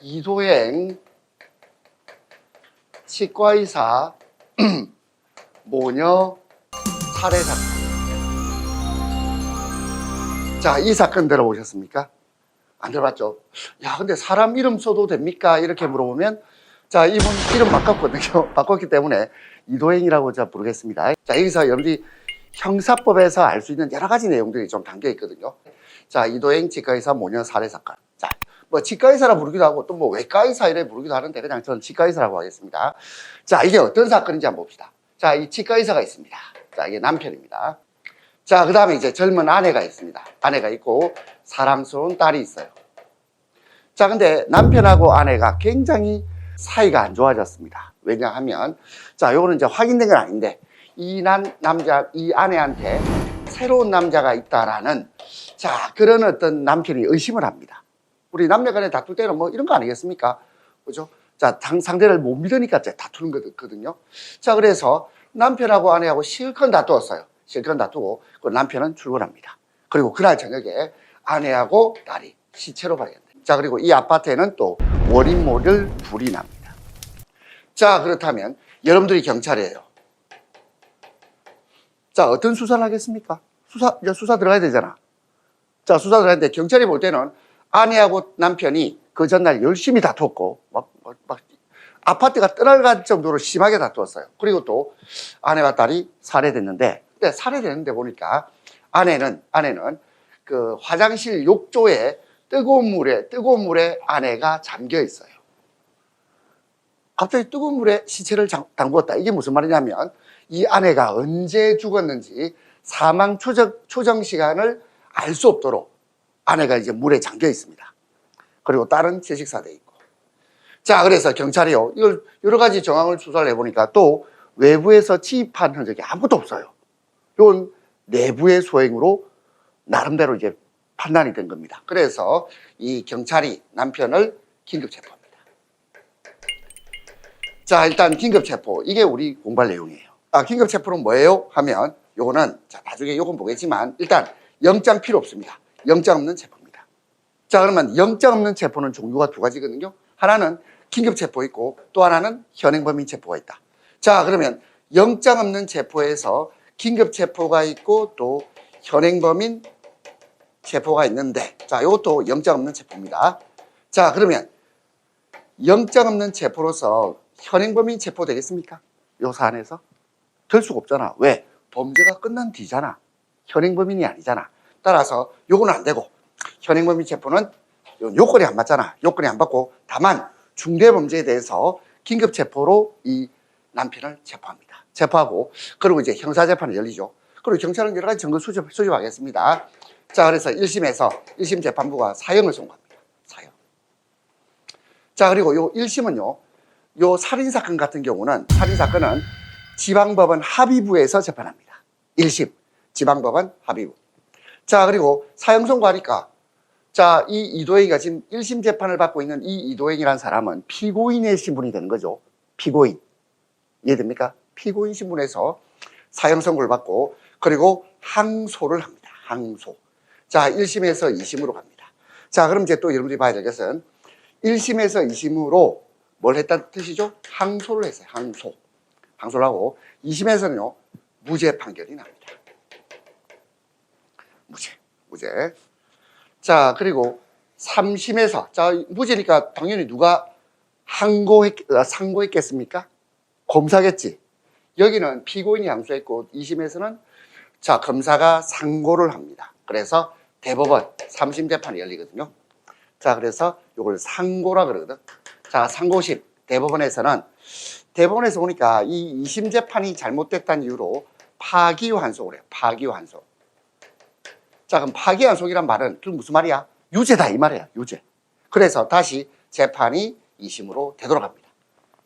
이도행 치과의사 모녀 살해 사건. 자, 이 사건 들어보셨습니까? 안 들어봤죠? 야, 근데 사람 이름 써도 됩니까? 이렇게 물어보면, 자, 이분 이름 바꿨거든요. 바꿨기 때문에 이도행이라고 제가 부르겠습니다. 자, 여기서 여러분들이 형사법에서 알 수 있는 여러 가지 내용들이 좀 담겨 있거든요. 자, 이도행 치과의사 모녀 살해 사건. 자, 뭐 치과의사라 부르기도 하고 또 뭐 외과의사 이래 부르기도 하는데 그냥 저는 치과의사라고 하겠습니다. 자, 이게 어떤 사건인지 한번 봅시다. 자, 이 치과의사가 있습니다. 자, 이게 남편입니다. 자, 그 다음에 이제 젊은 아내가 있습니다. 아내가 있고 사랑스러운 딸이 있어요. 자, 근데 남편하고 아내가 굉장히 사이가 안 좋아졌습니다. 왜냐하면, 자, 요거는 이제 확인된 건 아닌데, 이 아내한테 새로운 남자가 있다라는, 자, 그런 어떤 남편이 의심을 합니다. 우리 남녀 간에 다툴 때는 뭐 이런 거 아니겠습니까? 그죠? 자, 상대를 못 믿으니까 다투는 거거든요. 자, 그래서 남편하고 아내하고 실컷 다투었어요. 실컷 다투고, 그 남편은 출근합니다. 그리고 그날 저녁에 아내하고 딸이 시체로 발견됩니다. 자, 그리고 이 아파트에는 또 원인 모를 불이 납니다. 자, 그렇다면 여러분들이 경찰이에요. 자, 어떤 수사를 하겠습니까? 이제 수사 들어가야 되잖아. 자, 수사 들어가는데 경찰이 볼 때는 아내하고 남편이 그 전날 열심히 다투었고, 아파트가 떠날갈 정도로 심하게 다투었어요. 그리고 또 아내와 딸이 살해됐는데, 근데 살해됐는데 보니까 아내는 그 화장실 욕조에 뜨거운 물에 아내가 잠겨 있어요. 갑자기 뜨거운 물에 시체를 담궜다. 이게 무슨 말이냐면 이 아내가 언제 죽었는지 사망 추정 시간을 알 수 없도록 아내가 이제 물에 잠겨 있습니다. 그리고 딸은 채식사돼 있고. 자, 그래서 경찰이요, 이걸 여러 가지 정황을 수사를 해보니까 또 외부에서 침입한 흔적이 아무것도 없어요. 이건 내부의 소행으로 나름대로 이제 판단이 된 겁니다. 그래서 이 경찰이 남편을 긴급 체포합니다. 자, 일단 긴급 체포. 이게 우리 공부할 내용이에요. 긴급 체포는 뭐예요? 하면 요거는, 자, 나중에 요건 보겠지만 일단 영장 필요 없습니다. 영장 없는 체포입니다. 자, 그러면 영장 없는 체포는 종류가 두 가지거든요. 하나는 긴급 체포 있고 또 하나는 현행범인 체포가 있다. 자, 그러면 영장 없는 체포에서 긴급 체포가 있고 또 현행범인 체포가 있는데, 자, 이것도 영장 없는 체포입니다. 자, 그러면 영장 없는 체포로서 현행범인 체포 되겠습니까? 요 사안에서? 될 수가 없잖아. 왜? 범죄가 끝난 뒤잖아. 현행범인이 아니잖아. 따라서 요거는 안 되고, 현행범인 체포는 요건이 안 맞잖아. 요건이 안 맞고, 다만 중대범죄에 대해서 긴급 체포로 이 남편을 체포합니다. 체포하고, 그리고 이제 형사재판이 열리죠. 그리고 경찰은 여러 가지 증거 수집하겠습니다. 자, 그래서 1심 재판부가 사형을 선고합니다. 사형. 자, 그리고 요 1심은요, 요 살인사건 같은 경우는, 살인사건은 지방법원 합의부에서 재판합니다. 1심, 지방법원 합의부. 자, 그리고 사형 선고하니까, 자, 이 이도행이가 지금 1심 재판을 받고 있는 이 이도행이라는 사람은 피고인의 신분이 되는 거죠. 피고인. 이해됩니까? 피고인 신분에서 사형 선고를 받고, 그리고 항소를 합니다. 항소. 자, 1심에서 2심으로 갑니다. 자, 그럼 이제 또 여러분들이 봐야 될 것은 1심에서 2심으로 뭘 했다는 뜻이죠? 항소를 했어요. 항소. 항소를 하고 2심에서는요, 무죄 판결이 납니다. 무죄. 자, 그리고 3심에서, 자, 무죄니까 당연히 누가 상고했겠습니까? 검사겠지. 여기는 피고인이 항소했고 2심에서는 자, 검사가 상고를 합니다. 그래서 대법원 3심 재판이 열리거든요. 자, 그래서 이걸 상고라 그러거든. 자, 상고심 대법원에서 보니까 이 2심 재판이 잘못됐다는 이유로 파기환송을 해요. 파기환송. 자, 그럼 파기환송이란 말은 그럼 무슨 말이야? 유죄다 이 말이야. 유죄. 그래서 다시 재판이 2심으로 되돌아갑니다.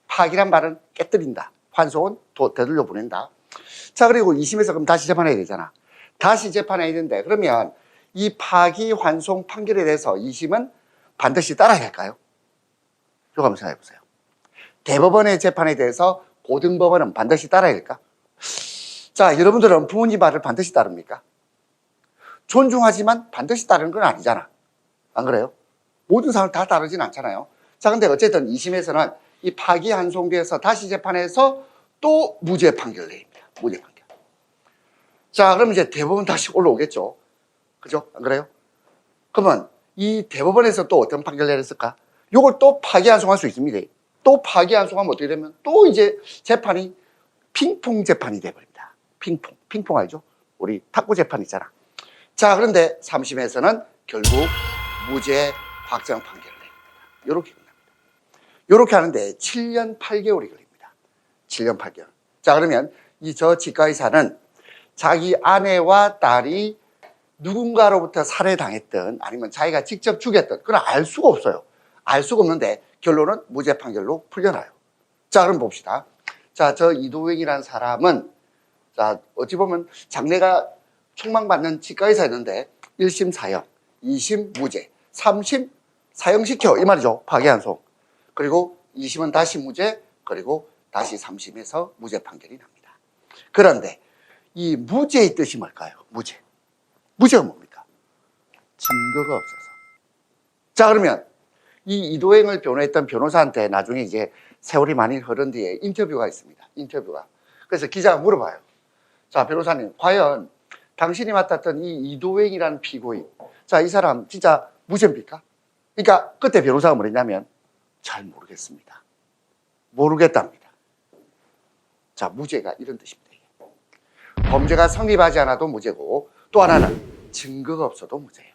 파기란 말은 깨뜨린다. 환송은 되돌려 보낸다. 자, 그리고 2심에서 그럼 다시 재판해야 되잖아. 다시 재판해야 되는데, 그러면 이 파기환송 판결에 대해서 2심은 반드시 따라야 할까요? 이거 한번 생각해 보세요. 대법원의 재판에 대해서 고등법원은 반드시 따라야 할까? 자, 여러분들은 부모님 말을 반드시 따릅니까? 존중하지만 반드시 따르는 건 아니잖아. 안 그래요? 모든 사람을 다 따르진 않잖아요. 자, 근데 어쨌든 2심에서는 이 파기환송돼서 다시 재판해서 또 무죄 판결을 내립니다. 무죄 판결. 자, 그럼 이제 대법원 다시 올라오겠죠. 그죠? 안 그래요? 그러면 이 대법원에서 또 어떤 판결을 내렸을까? 요걸 또 파기환송할 수 있습니다. 또 파기환송하면 어떻게 되면 또 이제 재판이 핑퐁 재판이 돼버립니다. 핑퐁. 핑퐁 알죠? 우리 탁구 재판 있잖아. 자, 그런데 3심에서는 결국 무죄 확정 판결을 냅니다. 요렇게 끝납니다. 요렇게 하는데 7년 8개월이 걸립니다. 7년 8개월. 자, 그러면 이 저 치과의사는 자기 아내와 딸이 누군가로부터 살해당했던 아니면 자기가 직접 죽였던 그건 알 수가 없어요. 알 수가 없는데 결론은 무죄 판결로 풀려나요. 자, 그럼 봅시다. 자, 저 이도영이라는 사람은 자, 어찌 보면 장래가 촉망받는 치과의사였는데 1심 사형, 2심 무죄, 3심 사형시켜 이 말이죠. 파기환송. 그리고 2심은 다시 무죄, 그리고 다시 3심에서 무죄 판결이 납니다. 그런데 이 무죄의 뜻이 뭘까요? 무죄. 무죄가 뭡니까? 증거가 없어서. 자, 그러면 이 이도행을 변호했던 변호사한테 나중에 이제 세월이 많이 흐른 뒤에 인터뷰가 있습니다. 인터뷰가. 그래서 기자가 물어봐요. 자, 변호사님, 과연 당신이 맡았던 이 이도행이라는 피고인, 자, 이 사람 진짜 무죄입니까? 그러니까 그때 변호사가 뭐랬냐면 잘 모르겠습니다. 모르겠답니다. 자, 무죄가 이런 뜻입니다. 범죄가 성립하지 않아도 무죄고 또 하나는 증거가 없어도 무죄예요.